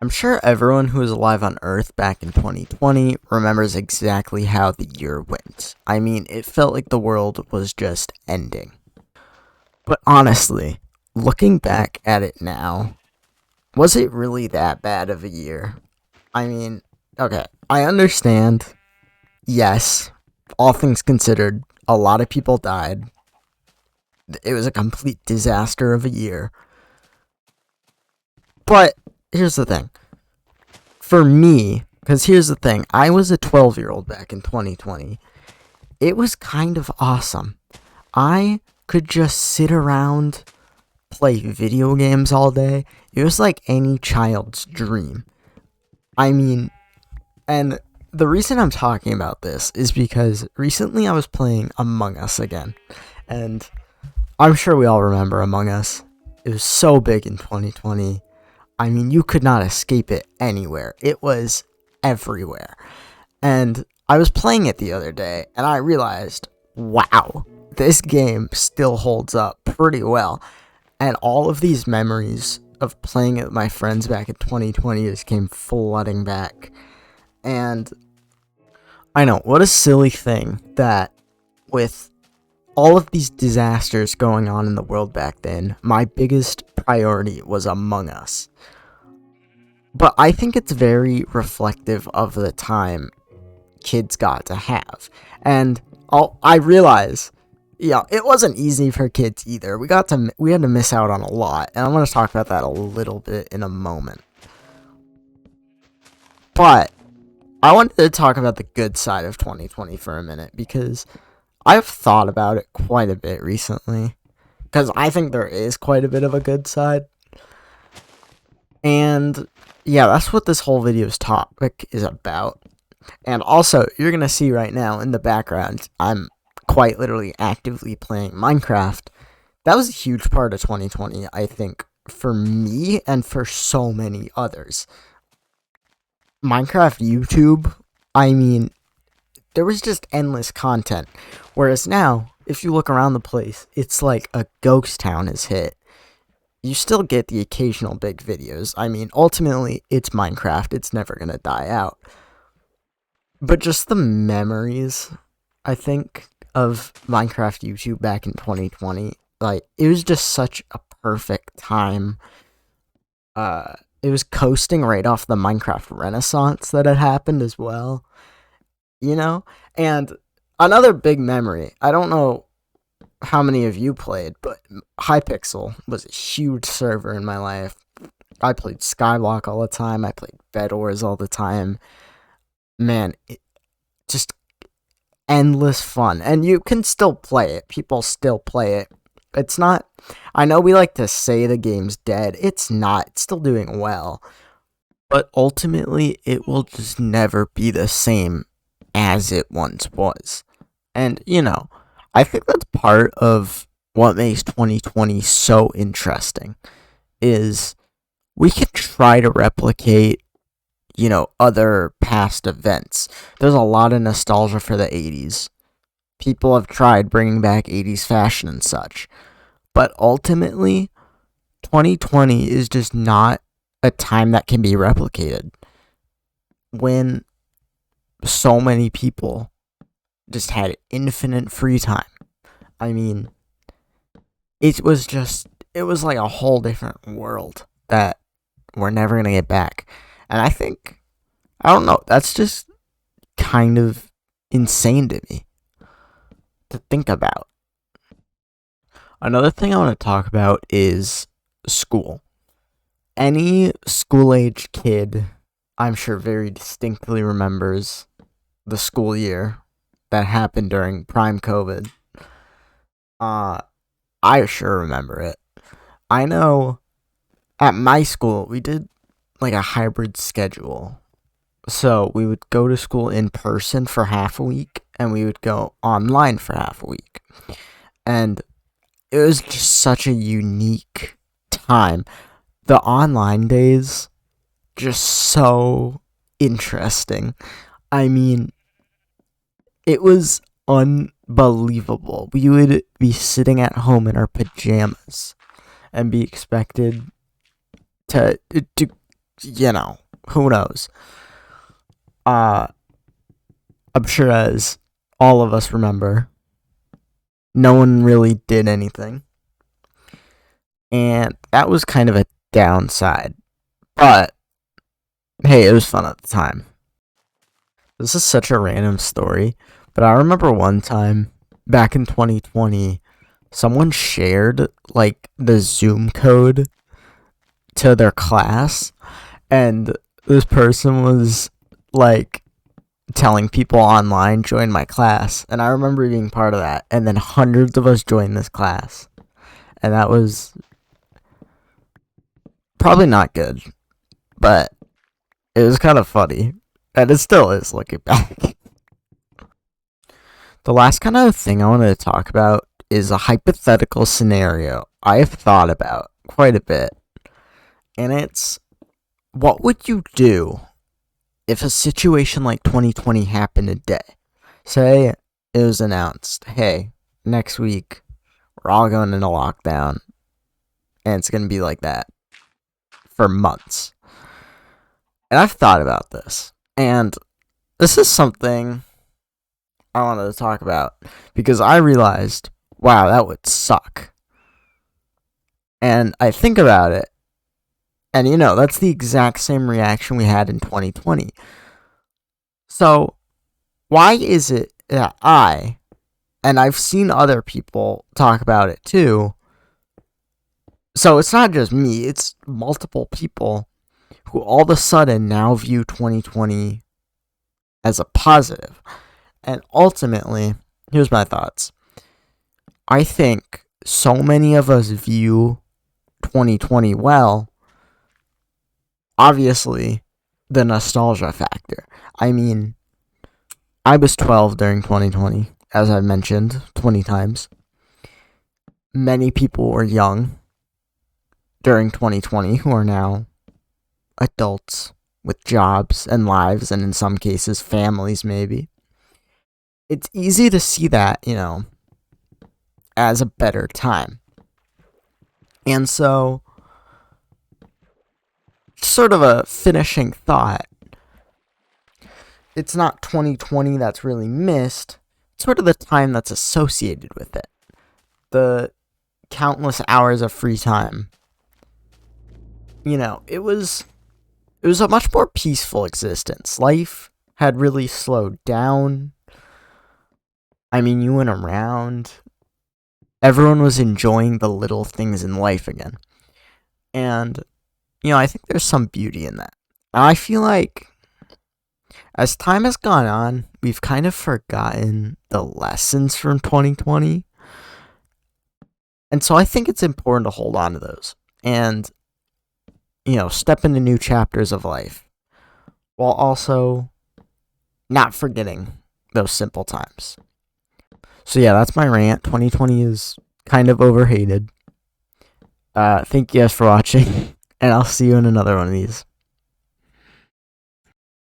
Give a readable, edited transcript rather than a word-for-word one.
I'm sure everyone who was alive on Earth back in 2020 remembers exactly how the year went. I mean, it felt like the world was just ending. But honestly, looking back at it now, was it really that bad of a year? I mean, okay, I understand. Yes, all things considered, a lot of people died. It was a complete disaster of a year. But here's the thing. For me, because here's the thing, I was a 12-year-old back in 2020. It was kind of awesome. I could just sit around, play video games all day. It was like any child's dream. I mean, and the reason I'm talking about this is because recently I was playing Among Us again. And I'm sure we all remember Among Us. It was so big in 2020. I mean, you could not escape it anywhere. It was everywhere. And I was playing it the other day, and I realized, wow, this game still holds up pretty well. And all of these memories of playing it with my friends back in 2020 just came flooding back. And I know, what a silly thing that with all of these disasters going on in the world back then, my biggest priority was Among Us. But I think it's very reflective of the time kids got to have. And I realize, yeah, it wasn't easy for kids either. We had to miss out on a lot, and I'm going to talk about that a little bit in a moment. But I wanted to talk about the good side of 2020 for a minute because I've thought about it quite a bit recently because I think there is quite a bit of a good side. And yeah, that's what this whole video's topic is about. And also, you're going to see right now in the background, I'm quite literally actively playing Minecraft. That was a huge part of 2020, I think, for me and for so many others. Minecraft YouTube, I mean, there was just endless content. Whereas now, if you look around the place, it's like a ghost town is hit. You still get the occasional big videos. I mean, ultimately, it's Minecraft. It's never going to die out. But just the memories, I think, of Minecraft YouTube back in 2020, like, it was just such a perfect time. It was coasting right off the Minecraft Renaissance that had happened as well, you know? And another big memory, I don't know how many of you played, but Hypixel was a huge server in my life. I played Skyblock all the time. I played Bed Wars all the time. Man, just endless fun. And you can still play it. People still play it. It's not... I know we like to say the game's dead. It's not. It's still doing well. But ultimately, it will just never be the same as it once was. And, you know, I think that's part of what makes 2020 so interesting, is we can try to replicate, you know, other past events. There's a lot of nostalgia for the 80s. People have tried bringing back 80s fashion and such. But ultimately, 2020 is just not a time that can be replicated. When so many people just had infinite free time. I mean, it was like a whole different world that we're never going to get back. And I don't know, that's just kind of insane to me to think about. Another thing I want to talk about is school. Any school-age kid, I'm sure, very distinctly remembers the school year that happened during prime COVID. I sure remember it. I know at my school, we did like a hybrid schedule. So we would go to school in person for half a week, and we would go online for half a week. And it was just such a unique time. The online days, just so interesting. I mean, it was unbelievable. We would be sitting at home in our pajamas and be expected to who knows? Uh, I'm sure as all of us remember, no one really did anything. And that was kind of a downside. But, hey, it was fun at the time. This is such a random story, but I remember one time back in 2020, someone shared like the Zoom code to their class, and this person was like telling people online join my class, and I remember being part of that, and then hundreds of us joined this class, and that was probably not good, but it was kind of funny, and it still is looking back. The last kind of thing I wanted to talk about is a hypothetical scenario I've thought about quite a bit, and it's, what would you do if a situation like 2020 happened today? Say it was announced, hey, next week we're all going into lockdown, and it's going to be like that for months. And I've thought about this, and this is something I wanted to talk about because I realized, wow, that would suck. And I think about it, and that's the exact same reaction we had in 2020. So, why is it that and I've seen other people talk about it too, so it's not just me, it's multiple people who all of a sudden now view 2020 as a positive. And ultimately, here's my thoughts. I think so many of us view 2020 well. Obviously, the nostalgia factor. I mean, I was 12 during 2020, as I've mentioned 20 times. Many people were young during 2020 who are now adults with jobs and lives, and in some cases, families maybe. It's easy to see that, as a better time. And so, sort of a finishing thought, it's not 2020 that's really missed, it's sort of the time that's associated with it. The countless hours of free time. It was a much more peaceful existence. Life had really slowed down. I mean, you went around. Everyone was enjoying the little things in life again. And, I think there's some beauty in that. And I feel like as time has gone on, we've kind of forgotten the lessons from 2020. And so I think it's important to hold on to those and, step into new chapters of life while also not forgetting those simple times. So yeah, that's my rant. 2020 is kind of overhated. Thank you guys for watching, and I'll see you in another one of these.